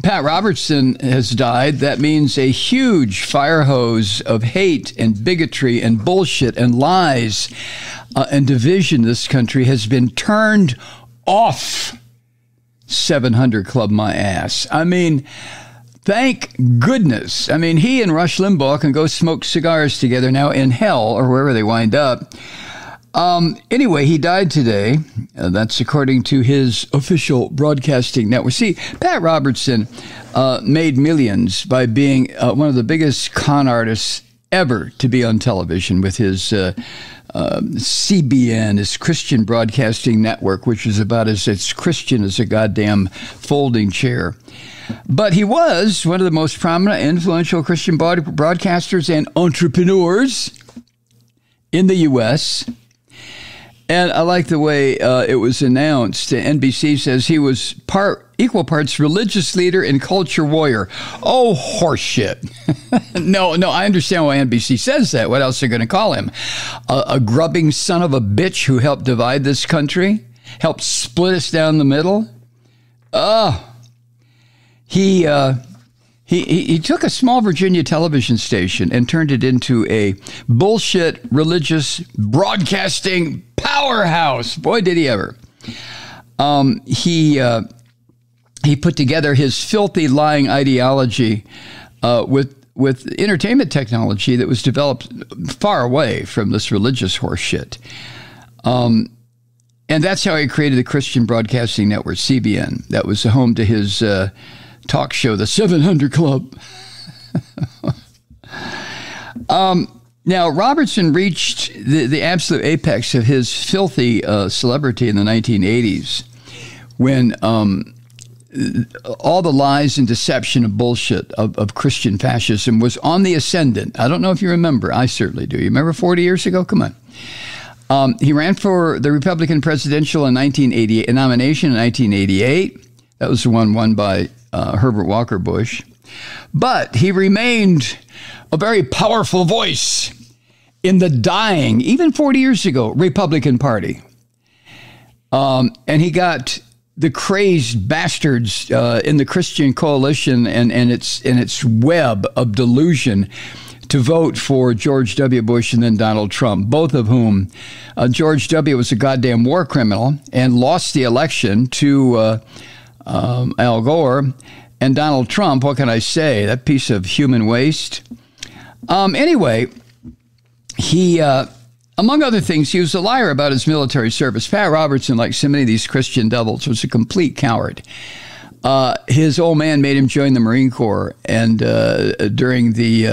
Pat Robertson has died. That means a huge fire hose of hate and bigotry and bullshit and lies and division in this country has been turned off. 700 Club my ass. I mean, thank goodness. I mean, he and Rush Limbaugh can go smoke cigars together now in hell or wherever they wind up. Anyway, he died today. That's according to his official broadcasting network. See, Pat Robertson made millions by being one of the biggest con artists ever to be on television with his CBN, his Christian Broadcasting Network, which is about as Christian as a goddamn folding chair. But he was one of the most prominent, influential Christian broadcasters and entrepreneurs in the U.S., and I like the way it was announced. NBC says he was equal parts religious leader and culture warrior. Oh, horseshit. No, I understand why NBC says that. What else are they going to call him? A grubbing son of a bitch who helped divide this country? Helped split us down the middle? He took a small Virginia television station and turned it into a bullshit religious broadcasting powerhouse. Boy, did he ever. He put together his filthy lying ideology with entertainment technology that was developed far away from this religious horseshit. And that's how he created the Christian Broadcasting Network, CBN. That was the home to his talk show, the 700 Club. Now, Robertson reached the absolute apex of his filthy celebrity in the 1980s when all the lies and deception and bullshit of Christian fascism was on the ascendant. I don't know if you remember. I certainly do. You remember 40 years ago? Come on. He ran for the Republican presidential nomination in 1988. That was the one won by Herbert Walker Bush. But he remained a very powerful voice in the dying, even 40 years ago, Republican Party. And he got the crazed bastards in the Christian coalition and its web of delusion to vote for George W. Bush and then Donald Trump, both of whom George W. was a goddamn war criminal and lost the election to Al Gore. And Donald Trump, what can I say? That piece of human waste. Anyway, he, among other things, he was a liar about his military service. Pat Robertson, like so many of these Christian devils, was a complete coward. His old man made him join the Marine Corps, and during the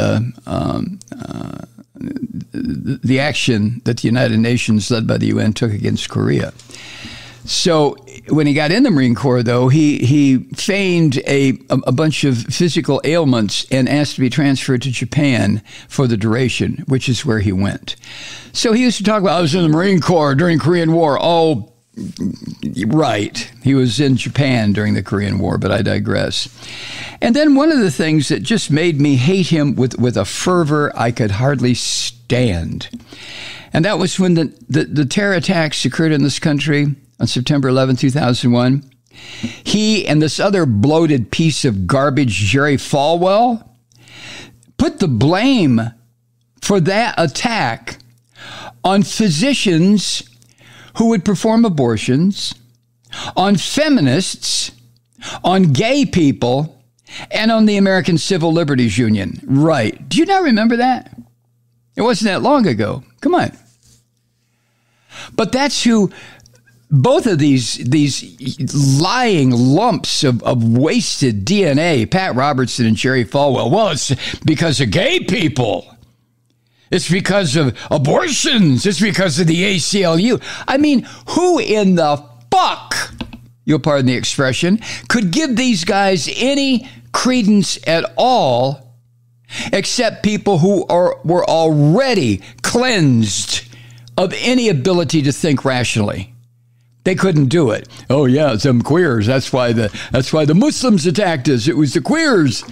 action that the United Nations, led by the UN, took against Korea. So when he got in the Marine Corps, though, he feigned a bunch of physical ailments and asked to be transferred to Japan for the duration, which is where he went. So he used to talk about, I was in the Marine Corps during Korean War. Oh, right. He was in Japan during the Korean War, but I digress. And then one of the things that just made me hate him with a fervor I could hardly stand, and that was when the terror attacks occurred in this country on September 11, 2001, he and this other bloated piece of garbage, Jerry Falwell, put the blame for that attack on physicians who would perform abortions, on feminists, on gay people, and on the American Civil Liberties Union. Right. Do you not remember that? It wasn't that long ago. Come on. But that's who both of these lying lumps of wasted DNA, Pat Robertson and Jerry Falwell, well, it's because of gay people. It's because of abortions. It's because of the ACLU. I mean, who in the fuck, you'll pardon the expression, could give these guys any credence at all except people who were already cleansed of any ability to think rationally? They couldn't do it. Oh yeah, some queers. That's why the Muslims attacked us. It was the queers.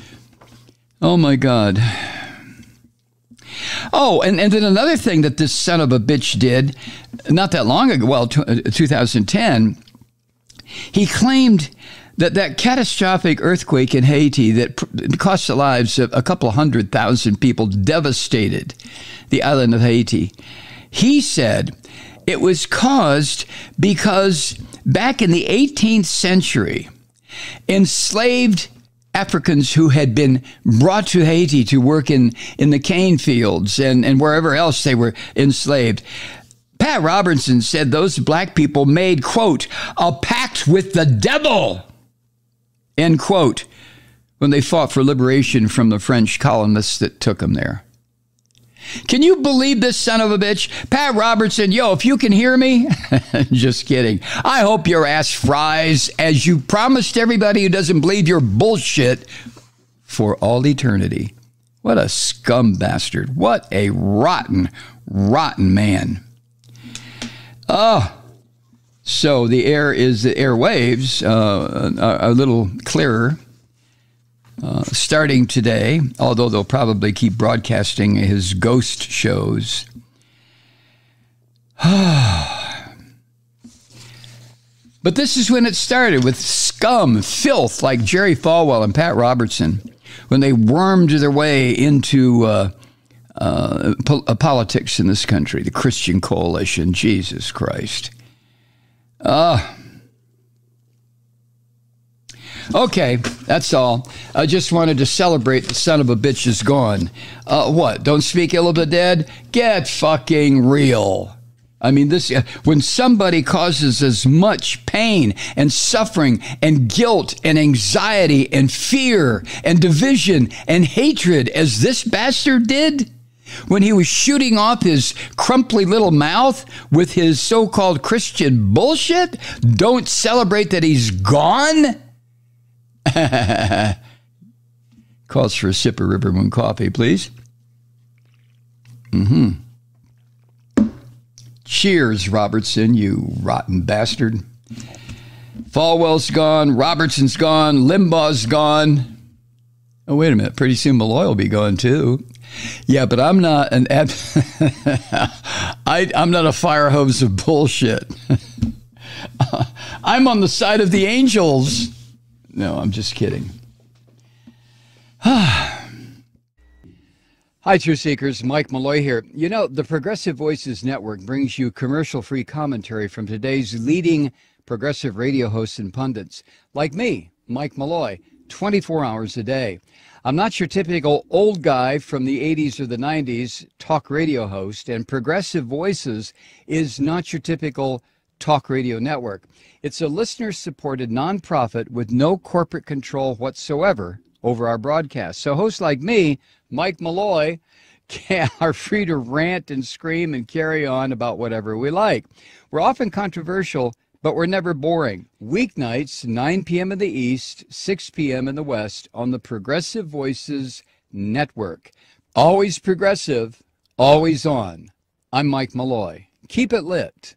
Oh my God. Oh, and then another thing that this son of a bitch did not that long ago, well, 2010, he claimed that catastrophic earthquake in Haiti that cost the lives of a couple 100,000 people, devastated the island of Haiti. He said it was caused because back in the 18th century, enslaved Africans who had been brought to Haiti to work in the cane fields and wherever else they were enslaved, Pat Robertson said those black people made, quote, a pact with the devil, end quote, when they fought for liberation from the French colonists that took them there. Can you believe this son of a bitch? Pat Robertson, yo, if you can hear me, just kidding. I hope your ass fries as you promised everybody who doesn't believe your bullshit for all eternity. What a scum bastard. What a rotten, rotten man. Oh, so the airwaves are a little clearer. Starting today, although they'll probably keep broadcasting his ghost shows. But this is when it started, with scum, filth like Jerry Falwell and Pat Robertson, when they wormed their way into politics in this country, the Christian Coalition. Jesus Christ. Okay, that's all. I just wanted to celebrate the son of a bitch is gone. What? Don't speak ill of the dead? Get fucking real. I mean, this when somebody causes as much pain and suffering and guilt and anxiety and fear and division and hatred as this bastard did when he was shooting off his crumply little mouth with his so-called Christian bullshit, don't celebrate that he's gone? Calls for a sip of Rivermoon coffee, please. Cheers, Robertson, you rotten bastard. Falwell's gone. Robertson's gone. Limbaugh's gone. Oh, wait a minute. Pretty soon Malloy will be gone, too. Yeah, but I'm not I'm not a fire hose of bullshit. I'm on the side of the angels. No, I'm just kidding. Hi, Truth Seekers. Mike Malloy here. You know, the Progressive Voices Network brings you commercial-free commentary from today's leading progressive radio hosts and pundits, like me, Mike Malloy, 24 hours a day. I'm not your typical old guy from the 80s or the 90s talk radio host, and Progressive Voices is not your typical talk radio network. It's a listener-supported nonprofit with no corporate control whatsoever over our broadcast. So hosts like me, Mike Malloy, are free to rant and scream and carry on about whatever we like. We're often controversial, but we're never boring. Weeknights, 9 p.m. in the East, 6 p.m. in the West on the Progressive Voices Network. Always progressive, always on. I'm Mike Malloy. Keep it lit.